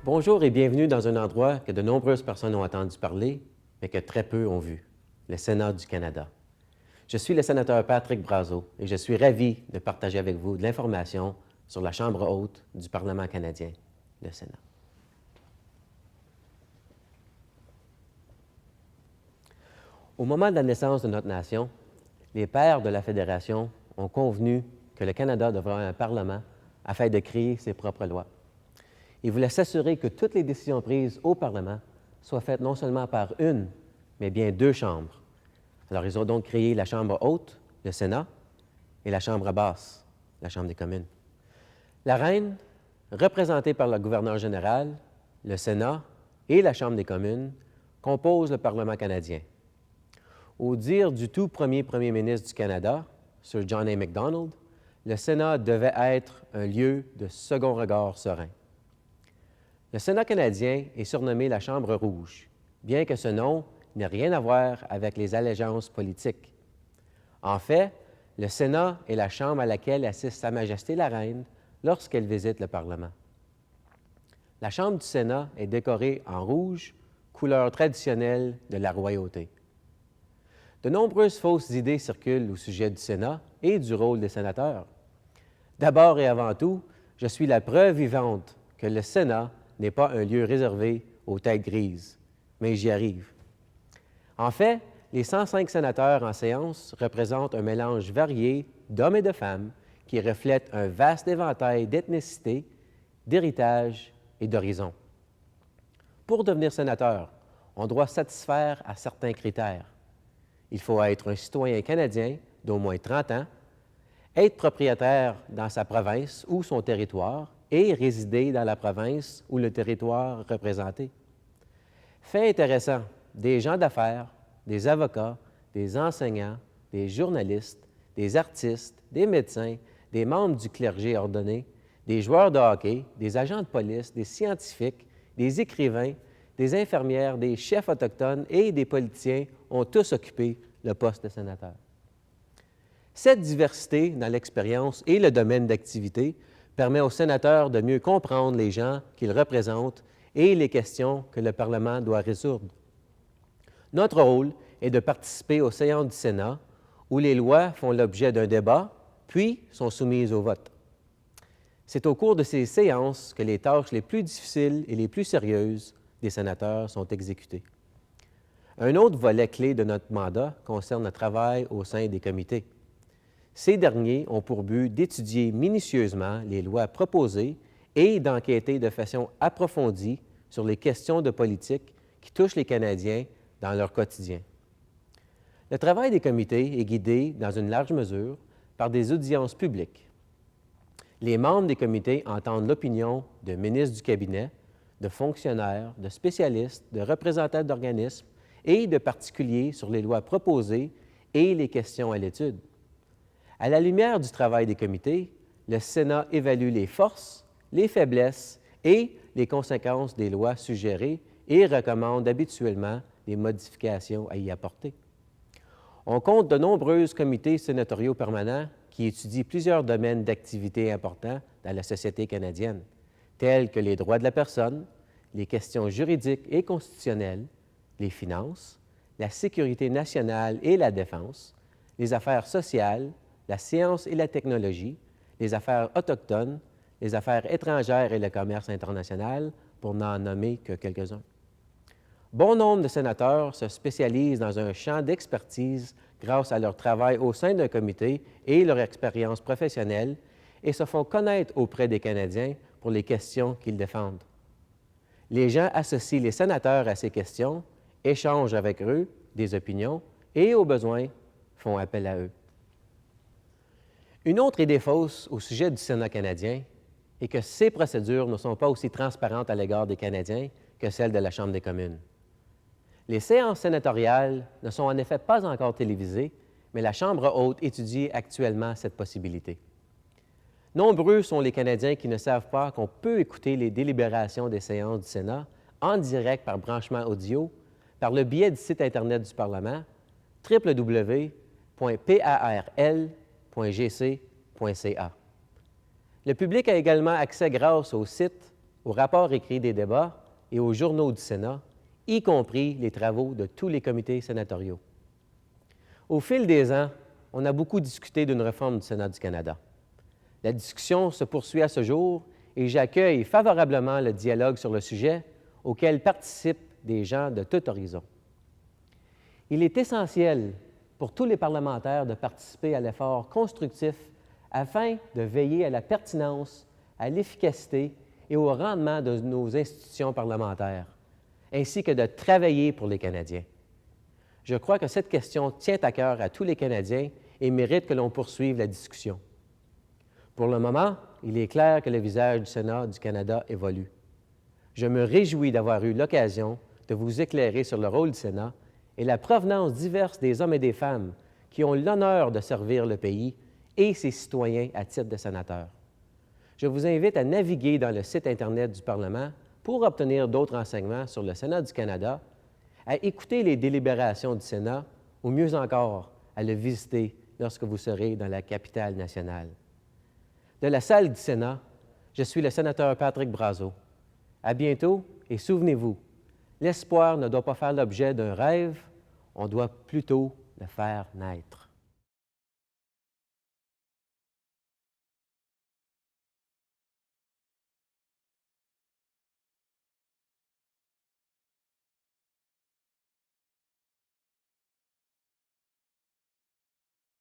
Bonjour et bienvenue dans un endroit que de nombreuses personnes ont entendu parler, mais que très peu ont vu, le Sénat du Canada. Je suis le sénateur Patrick Brazeau et je suis ravi de partager avec vous de l'information sur la Chambre haute du Parlement canadien, le Sénat. Au moment de la naissance de notre nation, les pères de la Fédération ont convenu que le Canada devrait avoir un Parlement afin de créer ses propres lois. Ils voulaient s'assurer que toutes les décisions prises au Parlement soient faites non seulement par une, mais bien deux chambres. Alors, ils ont donc créé la Chambre haute, le Sénat, et la Chambre basse, la Chambre des communes. La Reine, représentée par le gouverneur général, le Sénat et la Chambre des communes, composent le Parlement canadien. Au dire du tout premier ministre du Canada, Sir John A. Macdonald, le Sénat devait être un lieu de second regard serein. Le Sénat canadien est surnommé la Chambre rouge, bien que ce nom n'ait rien à voir avec les allégeances politiques. En fait, le Sénat est la chambre à laquelle assiste Sa Majesté la Reine lorsqu'elle visite le Parlement. La Chambre du Sénat est décorée en rouge, couleur traditionnelle de la royauté. De nombreuses fausses idées circulent au sujet du Sénat et du rôle des sénateurs. D'abord et avant tout, je suis la preuve vivante que le Sénat n'est pas un lieu réservé aux têtes grises, mais j'y arrive. En fait, les 105 sénateurs en séance représentent un mélange varié d'hommes et de femmes qui reflète un vaste éventail d'ethnicités, d'héritage et d'horizons. Pour devenir sénateur, on doit satisfaire à certains critères. Il faut être un citoyen canadien d'au moins 30 ans, être propriétaire dans sa province ou son territoire et résider dans la province ou le territoire représenté. Fait intéressant, des gens d'affaires, des avocats, des enseignants, des journalistes, des artistes, des médecins, des membres du clergé ordonné, des joueurs de hockey, des agents de police, des scientifiques, des écrivains, des infirmières, des chefs autochtones et des politiciens ont tous occupé le poste de sénateur. Cette diversité dans l'expérience et le domaine d'activité permet aux sénateurs de mieux comprendre les gens qu'ils représentent et les questions que le Parlement doit résoudre. Notre rôle est de participer aux séances du Sénat où les lois font l'objet d'un débat, puis sont soumises au vote. C'est au cours de ces séances que les tâches les plus difficiles et les plus sérieuses des sénateurs sont exécutées. Un autre volet clé de notre mandat concerne le travail au sein des comités. Ces derniers ont pour but d'étudier minutieusement les lois proposées et d'enquêter de façon approfondie sur les questions de politique qui touchent les Canadiens dans leur quotidien. Le travail des comités est guidé, dans une large mesure, par des audiences publiques. Les membres des comités entendent l'opinion de ministres du cabinet, de fonctionnaires, de spécialistes, de représentants d'organismes et de particuliers sur les lois proposées et les questions à l'étude. À la lumière du travail des comités, le Sénat évalue les forces, les faiblesses et les conséquences des lois suggérées et recommande habituellement les modifications à y apporter. On compte de nombreux comités sénatoriaux permanents qui étudient plusieurs domaines d'activité importants dans la société canadienne, tels que les droits de la personne, les questions juridiques et constitutionnelles, les finances, la sécurité nationale et la défense, les affaires sociales, la science et la technologie, les affaires autochtones, les affaires étrangères et le commerce international, pour n'en nommer que quelques-uns. Bon nombre de sénateurs se spécialisent dans un champ d'expertise grâce à leur travail au sein d'un comité et leur expérience professionnelle et se font connaître auprès des Canadiens pour les questions qu'ils défendent. Les gens associent les sénateurs à ces questions, échangent avec eux des opinions et, au besoin, font appel à eux. Une autre idée fausse au sujet du Sénat canadien est que ces procédures ne sont pas aussi transparentes à l'égard des Canadiens que celles de la Chambre des communes. Les séances sénatoriales ne sont en effet pas encore télévisées, mais la Chambre haute étudie actuellement cette possibilité. Nombreux sont les Canadiens qui ne savent pas qu'on peut écouter les délibérations des séances du Sénat en direct par branchement audio, par le biais du site Internet du Parlement, www.parl.gc.ca. Le public a également accès grâce au site aux rapports écrits des débats et aux journaux du Sénat, y compris les travaux de tous les comités sénatoriaux. Au fil des ans, on a beaucoup discuté d'une réforme du Sénat du Canada. La discussion se poursuit à ce jour et j'accueille favorablement le dialogue sur le sujet auquel participent des gens de tout horizon. Il est essentiel pour tous les parlementaires de participer à l'effort constructif afin de veiller à la pertinence, à l'efficacité et au rendement de nos institutions parlementaires, ainsi que de travailler pour les Canadiens. Je crois que cette question tient à cœur à tous les Canadiens et mérite que l'on poursuive la discussion. Pour le moment, il est clair que le visage du Sénat du Canada évolue. Je me réjouis d'avoir eu l'occasion de vous éclairer sur le rôle du Sénat et la provenance diverse des hommes et des femmes qui ont l'honneur de servir le pays et ses citoyens à titre de sénateurs. Je vous invite à naviguer dans le site Internet du Parlement pour obtenir d'autres renseignements sur le Sénat du Canada, à écouter les délibérations du Sénat ou mieux encore, à le visiter lorsque vous serez dans la capitale nationale. De la salle du Sénat, je suis le sénateur Patrick Brazeau. À bientôt et souvenez-vous, l'espoir ne doit pas faire l'objet d'un rêve, on doit plutôt le faire naître.